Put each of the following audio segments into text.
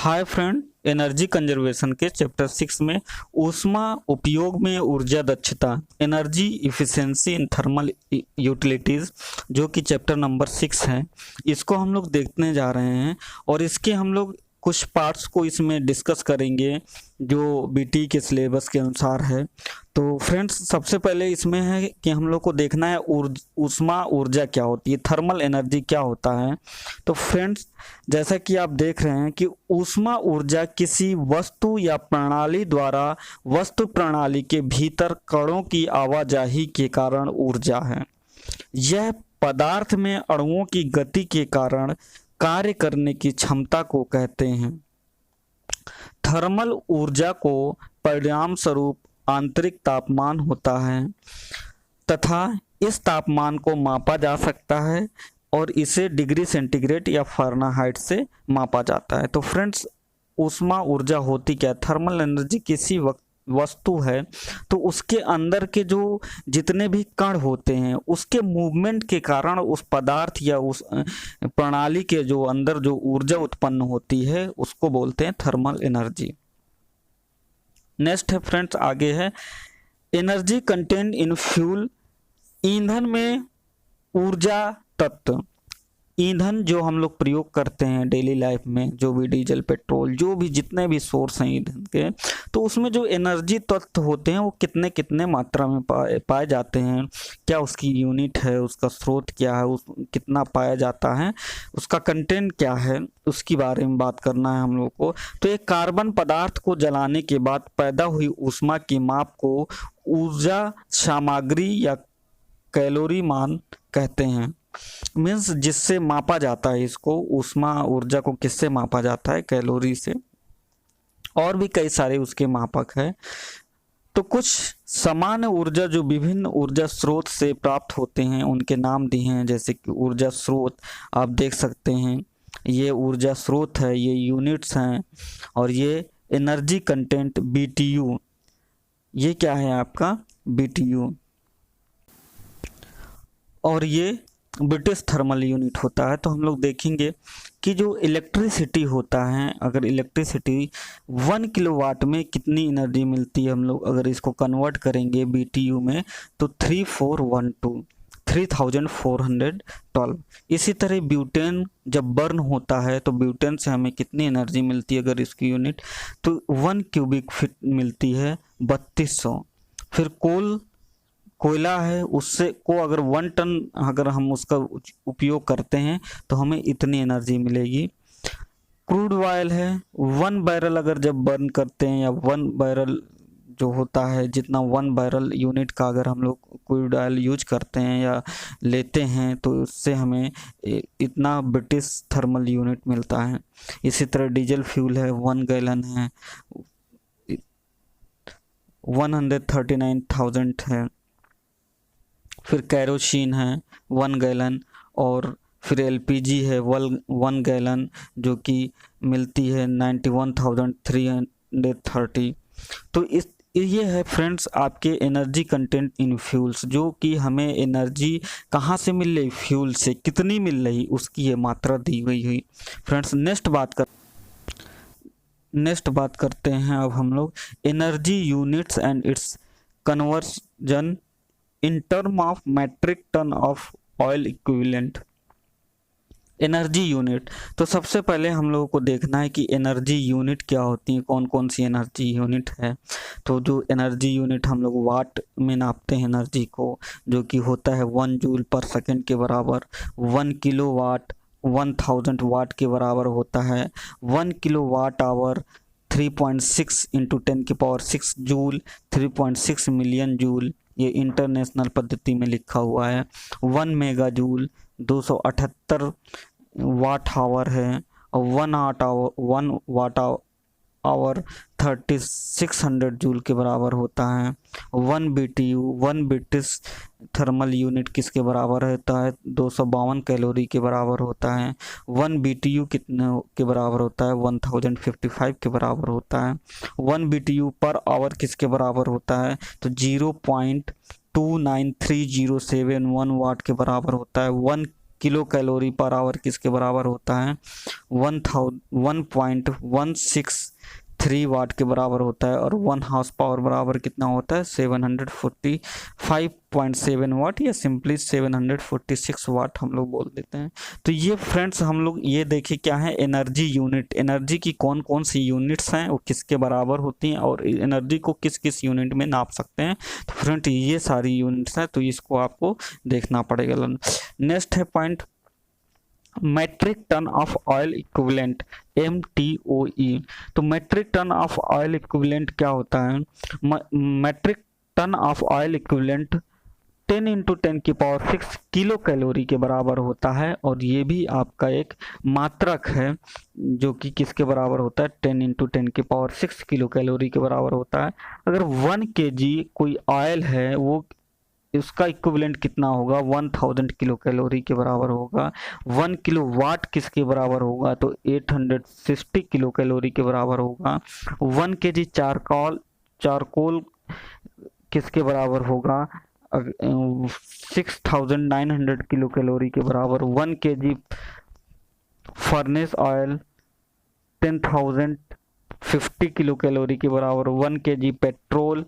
Hi friend, energy conservation के chapter 6 में ऊष्मा उपयोग में ऊर्जा दक्षता, energy efficiency in thermal utilities, जो कि चैप्टर नंबर 6 है, इसको हम लोग देखने जा रहे हैं। और इसके हम लोग कुछ पार्ट्स को इसमें डिस्कस करेंगे जो बीटी के सिलेबस के अनुसार है। तो फ्रेंड्स, सबसे पहले इसमें है कि हम लोग को देखना है ऊष्मा ऊर्जा क्या होती है, थर्मल एनर्जी क्या होता है। तो फ्रेंड्स, जैसा कि आप देख रहे हैं कि ऊष्मा ऊर्जा किसी वस्तु या प्रणाली द्वारा वस्तु प्रणाली के भीतर कणों की आवाजाही के कारण ऊर्जा है। यह पदार्थ में अणुओं की गति के कारण कार्य करने की क्षमता को कहते हैं। थर्मल ऊर्जा को परिणाम स्वरूप आंतरिक तापमान होता है तथा इस तापमान को मापा जा सकता है और इसे डिग्री सेंटीग्रेड या फ़ारेनहाइट से मापा जाता है। तो फ्रेंड्स, ऊष्मा ऊर्जा होती क्या है? थर्मल एनर्जी किसी वस्तु है तो उसके अंदर के जो जितने भी कण होते हैं उसके मूवमेंट के कारण उस पदार्थ या उस प्रणाली के जो अंदर जो ऊर्जा उत्पन्न होती है उसको बोलते हैं थर्मल एनर्जी। नेक्स्ट है फ्रेंड्स, आगे है एनर्जी कंटेंट इन फ्यूल, ईंधन में ऊर्जा तत्व। ईंधन जो हम लोग प्रयोग करते हैं डेली लाइफ में, जो भी डीजल पेट्रोल जो भी जितने भी सोर्स हैं ईंधन के, तो उसमें जो एनर्जी तत्व होते हैं वो कितने कितने मात्रा में पाए जाते हैं, क्या उसकी यूनिट है, उसका स्रोत क्या है, कितना पाया जाता है, उसका कंटेंट क्या है, उसके बारे में बात करना है हम लोग को। तो एक कार्बन पदार्थ को जलाने के बाद पैदा हुई ऊष्मा की माप को ऊर्जा सामग्री या कैलोरी मान कहते हैं। मीन्स जिससे मापा जाता है, इसको ऊष्मा ऊर्जा को किससे मापा जाता है? कैलोरी से। और भी कई सारे उसके मापक है। तो कुछ सामान्य ऊर्जा जो विभिन्न ऊर्जा स्रोत से प्राप्त होते हैं उनके नाम दिए हैं, जैसे कि ऊर्जा स्रोत आप देख सकते हैं, ये ऊर्जा स्रोत है, ये यूनिट्स हैं। और ये एनर्जी कंटेंट BTU, ये क्या है आपका BTU। और ये ब्रिटिश थर्मल यूनिट होता है। तो हम लोग देखेंगे कि जो इलेक्ट्रिसिटी होता है, अगर इलेक्ट्रिसिटी 1 किलोवाट में कितनी एनर्जी मिलती है, हम लोग अगर इसको कन्वर्ट करेंगे BTU में तो 3412। इसी तरह ब्यूटेन जब बर्न होता है तो ब्यूटेन से हमें कितनी एनर्जी मिलती है, अगर इसकी यूनिट तो 1 क्यूबिक फीट मिलती है 3200। फिर कोयला है, उससे को अगर 1 टन अगर हम उसका उपयोग करते हैं तो हमें इतनी एनर्जी मिलेगी। क्रूड ऑयल है, 1 बैरल अगर जब बर्न करते हैं या 1 बैरल जो होता है, जितना 1 बैरल यूनिट का अगर हम लोग क्रूड ऑयल यूज करते हैं या लेते हैं तो उससे हमें इतना ब्रिटिश थर्मल यूनिट मिलता है। इसी तरह डीजल फ्यूल है, 1 गैलन है 139,000 है। फिर कैरोसिन है 1 गैलन, और फिर LPG है 1 गैलन जो कि मिलती है 91,330। तो ये है फ्रेंड्स आपके एनर्जी कंटेंट इन फ्यूल्स, जो कि हमें एनर्जी कहाँ से मिल रही, फ्यूल से कितनी मिल रही उसकी ये मात्रा दी गई हुई। फ्रेंड्स, नेक्स्ट बात करते हैं अब हम लोग energy units and its conversion in term of metric ton of oil equivalent. Energy unit, तो सबसे पहले हम लोगों को देखना है कि एनर्जी यूनिट क्या होती है, कौन कौन सी एनर्जी यूनिट है। तो जो एनर्जी यूनिट हम लोग वाट में नापते हैं एनर्जी को, जो कि होता है 1 जूल पर सेकेंड के बराबर। 1 किलो वाट 1000 वाट के बराबर होता है। 1 kilowatt hour 3.6 into 10⁶ joule, 3.6 million joule, ये इंटरनेशनल पद्धति में लिखा हुआ है। 1 मेगा जूल 278 वाट आवर है, और 1 वाट आवर 3600 जूल के बराबर होता है। 1 BTU 1 ब्रिटिश थर्मल यूनिट किसके बराबर होता है? 252 कैलोरी के बराबर होता है। 1 BTU कितने के बराबर होता है? 1055 के बराबर होता है। 1 BTU पर आवर किसके बराबर होता है? तो 0.293071 वाट के बराबर होता है। 1 किलो कैलोरी पर आवर किसके बराबर होता है? 1.163 वाट के बराबर होता है। और 1 हाउस पावर बराबर कितना होता है? 745.7 वाट, या सिंपली 746 वाट हम लोग बोल देते हैं। तो ये फ्रेंड्स हम लोग ये देखें क्या है, एनर्जी यूनिट, एनर्जी की कौन कौन सी यूनिट्स हैं, वो किसके बराबर होती हैं, और एनर्जी को किस किस यूनिट में नाप सकते हैं। तो फ्रेंड ये सारी यूनिट्स हैं, तो इसको आपको देखना पड़ेगा। नेक्स्ट है point, metric ton of oil equivalent, MTOE। तो metric ton of oil equivalent क्या होता है? Metric ton of oil equivalent 10 × 10⁶ kilocalorie के बराबर होता है। और ये भी आपका एक मात्रक है जो कि किसके बराबर होता है? 10 × 10⁶ किलो कैलोरी के बराबर होता है। अगर 1 kg कोई ऑयल है, वो उसका इक्विवेलेंट कितना होगा? 1000 किलो कैलोरी के बराबर होगा। 1 किलो वाट किसके बराबर होगा? तो 860 किलो कैलोरी के बराबर होगा। 1 kg चारकोल किसके बराबर होगा? 6900 किलो कैलोरी के बराबर। 1 kg furnace oil 10,050 kilo calorie के बराबर। 1 kg petrol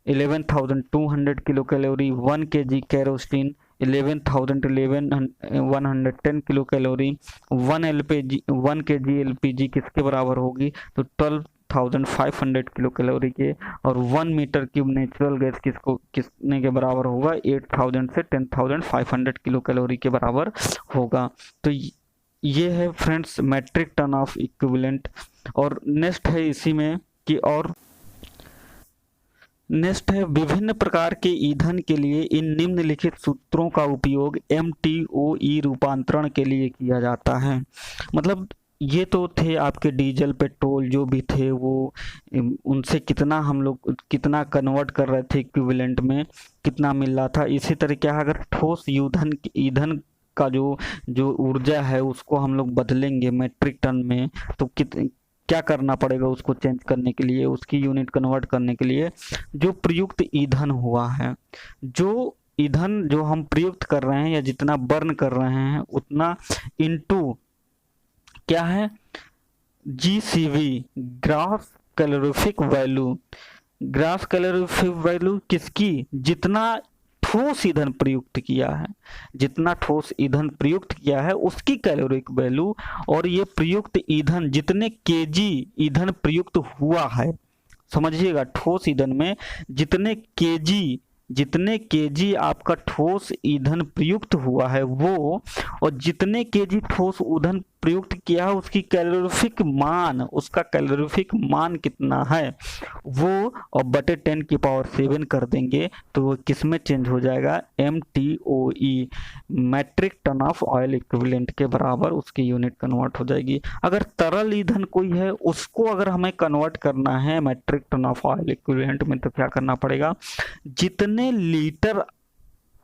11,200 kilo calorie. 1 kg kerosene 11,110 kilo calorie. 1 kg LPG किसके बराबर होगी? तो 12,500 किलो कैलोरी के। और 1 मीटर क्यूब नेचुरल गैस किसने के बराबर होगा? 8,000 से 10,500 किलो कैलोरी के बराबर होगा। तो ये है friends metric ton of equivalent. और नेक्स्ट है इसी में कि और नेक्स्ट है विभिन्न प्रकार के ईंधन के लिए इन निम्नलिखित सूत्रों का उपयोग MTOE रूपांतरण के लिए किया जाता है। मतलब ये तो थे आपके डीजल पेट्रोल जो भी थे, वो उनसे कितना हम लोग कितना कन्वर्ट कर रहे थे इक्विवेलेंट में, कितना मिल रहा था। इसी तरीके अगर ठोस ईंधन का जो ऊर्जा है उसको हम लोग बदलेंगे मेट्रिक टन में, तो क्या करना पड़ेगा उसको चेंज करने के लिए, उसकी यूनिट कन्वर्ट करने के लिए? जो प्रयुक्त ईंधन हुआ है, जो ईंधन जो हम प्रयुक्त कर रहे हैं या जितना बर्न कर रहे हैं उतना इनटू क्या है? GCV, grass calorific value. Grass calorific value किसकी? जितना ठोस ईंधन प्रयुक्त किया है, जितना ठोस ईंधन प्रयुक्त किया है उसकी कैलोरिक वैल्यू। और ये प्रयुक्त ईंधन जितने केजी ईंधन प्रयुक्त हुआ है, समझिएगा, ठोस ईंधन में जितने केजी आपका ठोस ईंधन प्रयुक्त हुआ है वो, और जितने केजी ठोस ईंधन प्रयुक्त किया है उसकी कैलोरीफिक मान, उसका कैलोरीफिक मान कितना है वो, और बटे 10⁷ कर देंगे तो वो किस में चेंज हो जाएगा? MTOE, metric ton of oil equivalent के बराबर उसकी यूनिट कन्वर्ट हो जाएगी। अगर तरल ईंधन कोई है उसको अगर हमें कन्वर्ट करना है metric ton of oil equivalent में, तो क्या करना पड़ेगा? जितने लीटर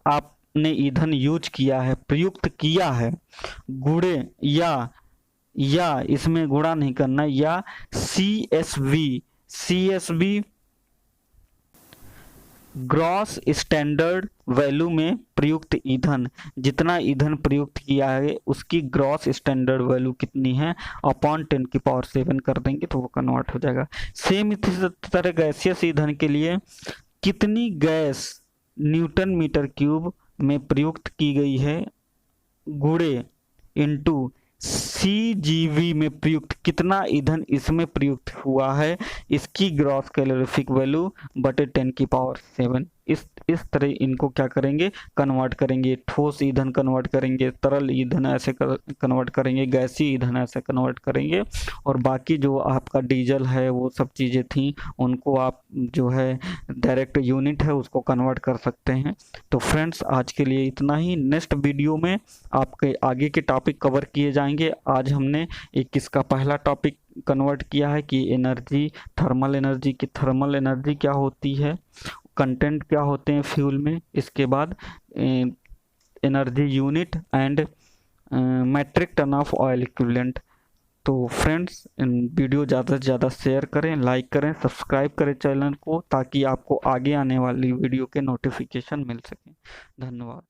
आपने ईंधन यूज किया है, प्रयुक्त किया है, गुणे या इसमें गुणा नहीं करना, या CSV ग्रॉस स्टैंडर्ड वैल्यू में प्रयुक्त ईंधन, जितना ईंधन प्रयुक्त किया है उसकी ग्रॉस स्टैंडर्ड वैल्यू कितनी है, अपॉन 10⁷ कर देंगे तो वो कन्वर्ट हो जाएगा। सेम इसी तरह गैसियस ईंधन के लिए कितनी गैस न्यूटन मीटर क्यूब में प्रयुक्त की गई है, गुणे इनटू CGV में प्रयुक्त कितना ईंधन इसमें प्रयुक्त हुआ है, इसकी ग्रॉस कैलोरीफिक वैल्यू बटे 10⁷। इस तरह इनको क्या करेंगे? कन्वर्ट करेंगे। ठोस ईंधन कन्वर्ट करेंगे, तरल ईंधन ऐसे कन्वर्ट करेंगे, गैसीय ईंधन ऐसे कन्वर्ट करेंगे। और बाकी जो आपका डीजल है वो सब चीज़ें थी उनको आप जो है डायरेक्ट यूनिट है उसको कन्वर्ट कर सकते हैं। तो फ्रेंड्स आज के लिए इतना ही। नेक्स्ट वीडियो में आपके आगे के टॉपिक कवर किए जाएंगे। आज हमने एक इसका पहला टॉपिक कन्वर्ट किया है कि एनर्जी, थर्मल एनर्जी की थर्मल एनर्जी क्या होती है, कंटेंट क्या होते हैं फ्यूल में, इसके बाद energy unit and metric ton of oil equivalent. तो फ्रेंड्स वीडियो ज़्यादा से ज़्यादा शेयर करें, लाइक करें, सब्सक्राइब करें चैनल को, ताकि आपको आगे आने वाली वीडियो के नोटिफिकेशन मिल सकें। धन्यवाद।